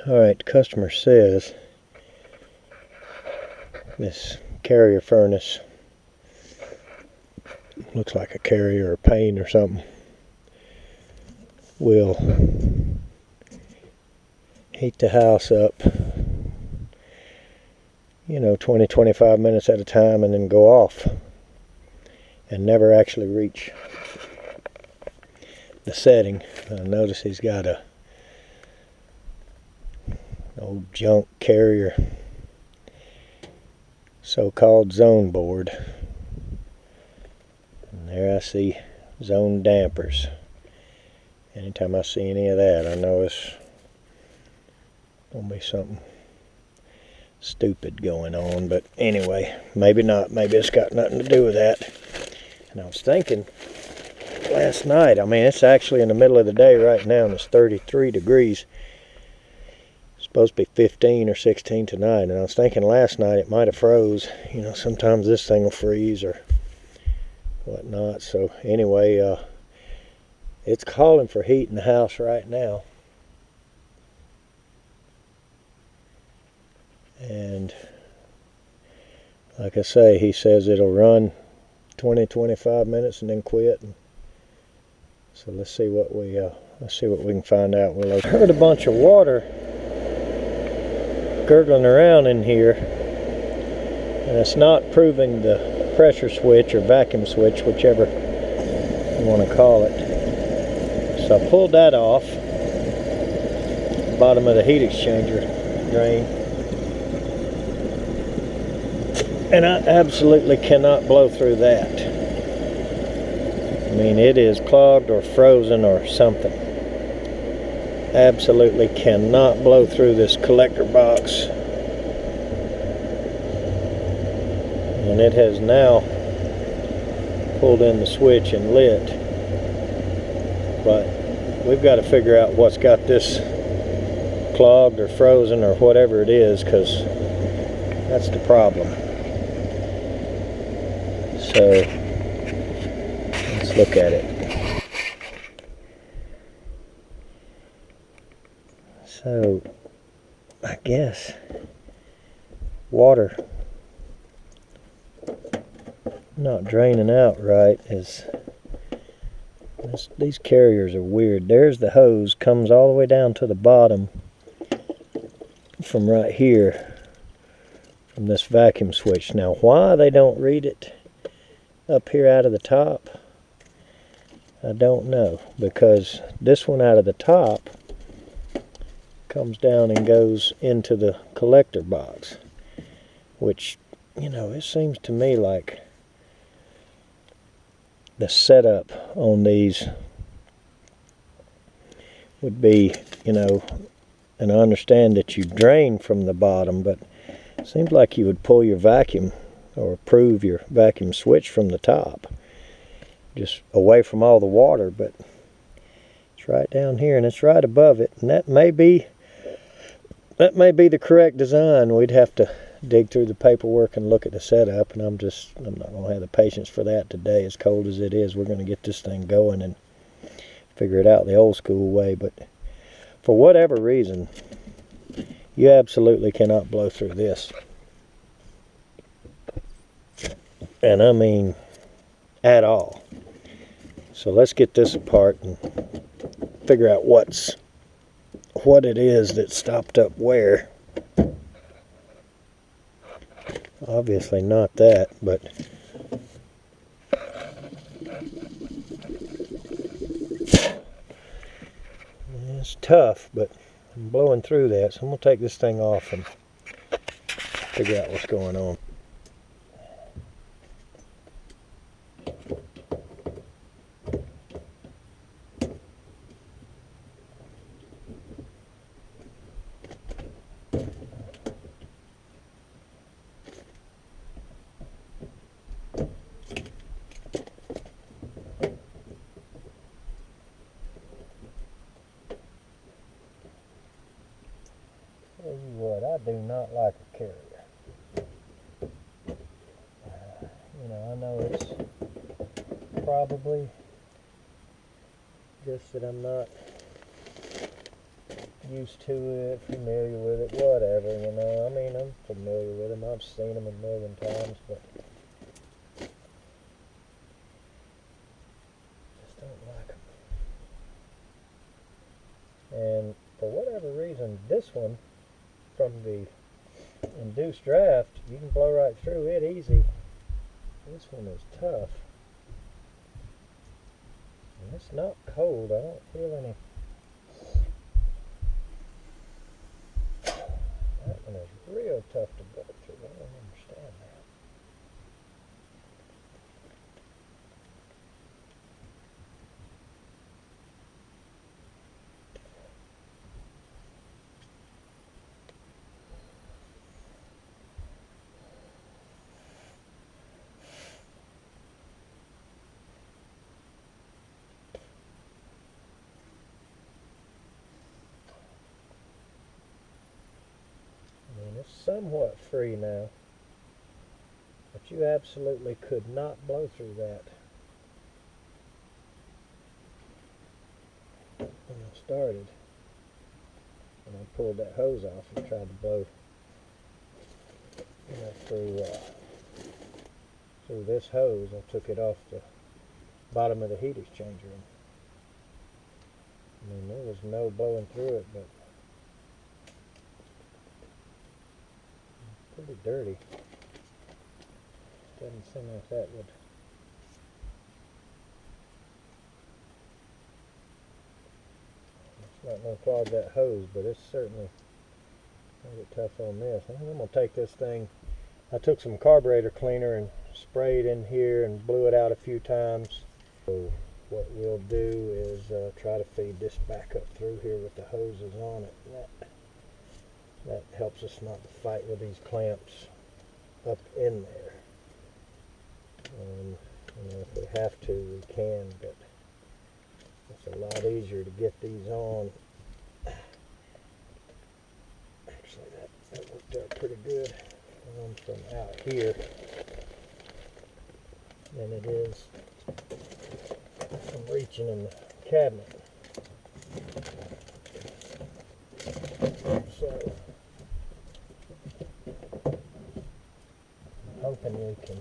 Alright, the customer says this carrier furnace looks like a carrier or pane or something will heat the house up, 20-25 minutes at a time and then go off and never actually reach the setting. Notice he's got a old junk carrier so-called zone board, and there I see zone dampers. Anytime I see any of that, I know it's gonna be something stupid going on. But anyway, maybe not. Maybe it's got nothing to do with that. And I was thinking last night, it's actually in the middle of the day right now and it's 33 degrees. It's supposed to be 15 or 16 tonight, and I was thinking last night it might have froze. Sometimes this thing will freeze or whatnot. So anyway, it's calling for heat in the house right now. And like I say, he says it'll run 20-25 minutes and then quit. And so let's see what we can find out. Well, I heard a bunch of water gurgling around in here, and it's not proving the pressure switch or vacuum switch, whichever you want to call it. So I pulled that off the bottom of the heat exchanger drain, and I absolutely cannot blow through that. It is clogged or frozen or something. Absolutely cannot blow through this collector box. And it has now pulled in the switch and lit. But we've got to figure out what's got this clogged or frozen or whatever it is, because that's the problem. So let's look at it. So I guess water not draining out right is these carriers are weird. There's the hose, comes all the way down to the bottom from right here from this vacuum switch. Now why they don't read it up here out of the top, I don't know, because this one out of the top comes down and goes into the collector box, which, it seems to me like the setup on these would be, and I understand that you drain from the bottom, but it seems like you would pull your vacuum or approve your vacuum switch from the top, just away from all the water. But it's right down here and it's right above it, and that may be the correct design. We'd have to dig through the paperwork and look at the setup, and I'm not going to have the patience for that today. As cold as it is, we're going to get this thing going and figure it out the old school way. But for whatever reason, you absolutely cannot blow through this. And at all. So let's get this apart and figure out what it is that stopped up where. Obviously not that, but it's tough, but I'm blowing through that. So I'm going to take this thing off and figure out what's going on. Tell you what, I do not like a carrier. I know it's probably just that I'm not used to it, familiar with it, whatever, you know. I mean, I'm familiar with them. I've seen them a million times, but just don't like them. And for whatever reason, this one, from the induced draft, you can blow right through it easy. This one is tough. And it's not cold. I don't feel any. That one is real tough to blow through. I don't understand that. It's somewhat free now, but you absolutely could not blow through that when I started. And I pulled that hose off and tried to blow, you know, through this hose. I took it off the bottom of the heat exchanger. I mean, there was no blowing through it, but pretty dirty. Doesn't seem like that would. It's not going to clog that hose, but it's certainly made it tough on this. I think I'm going to take this thing. I took some carburetor cleaner and sprayed in here and blew it out a few times. So what we'll do is try to feed this back up through here with the hoses on it. That helps us not to fight with these clamps up in there. You know, if we have to, we can, but it's a lot easier to get these on. Actually, that worked out pretty good from out here than it is from reaching in the cabinet. So hoping we can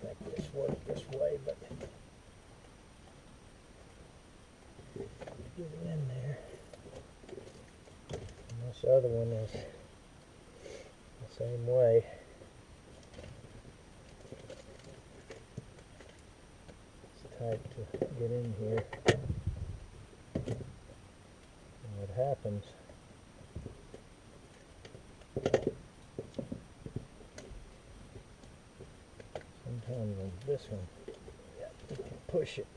make this work this way, but get it in there. And this other one is the same way. It's tight to get in here. And what happens, sometimes on this one, you can push it,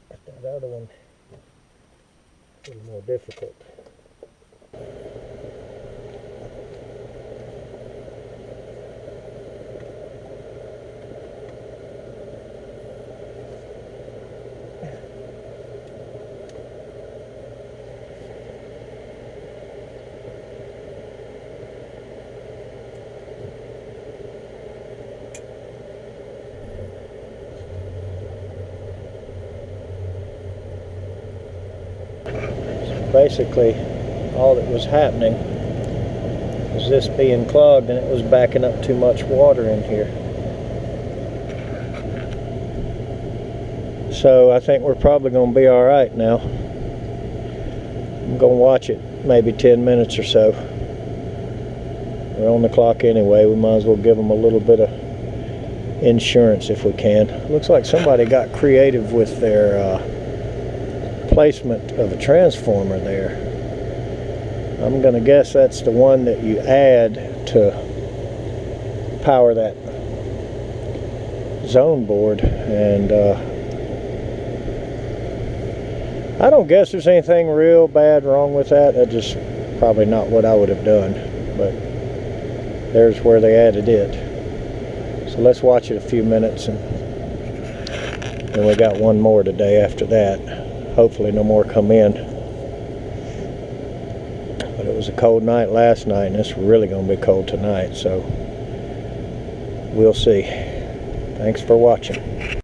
but that other one is a little more difficult. Basically, all that was happening was this being clogged, and it was backing up too much water in here. So I think we're probably going to be all right now. I'm going to watch it maybe 10 minutes or so. We're on the clock anyway. We might as well give them a little bit of insurance if we can. Looks like somebody got creative with their placement of a transformer there. I'm going to guess that's the one that you add to power that zone board, and I don't guess there's anything real bad wrong with that. That's just probably not what I would have done, but there's where they added it. So let's watch it a few minutes, and then we got one more today after that. Hopefully no more come in. But it was a cold night last night, and it's really going to be cold tonight, so we'll see. Thanks for watching.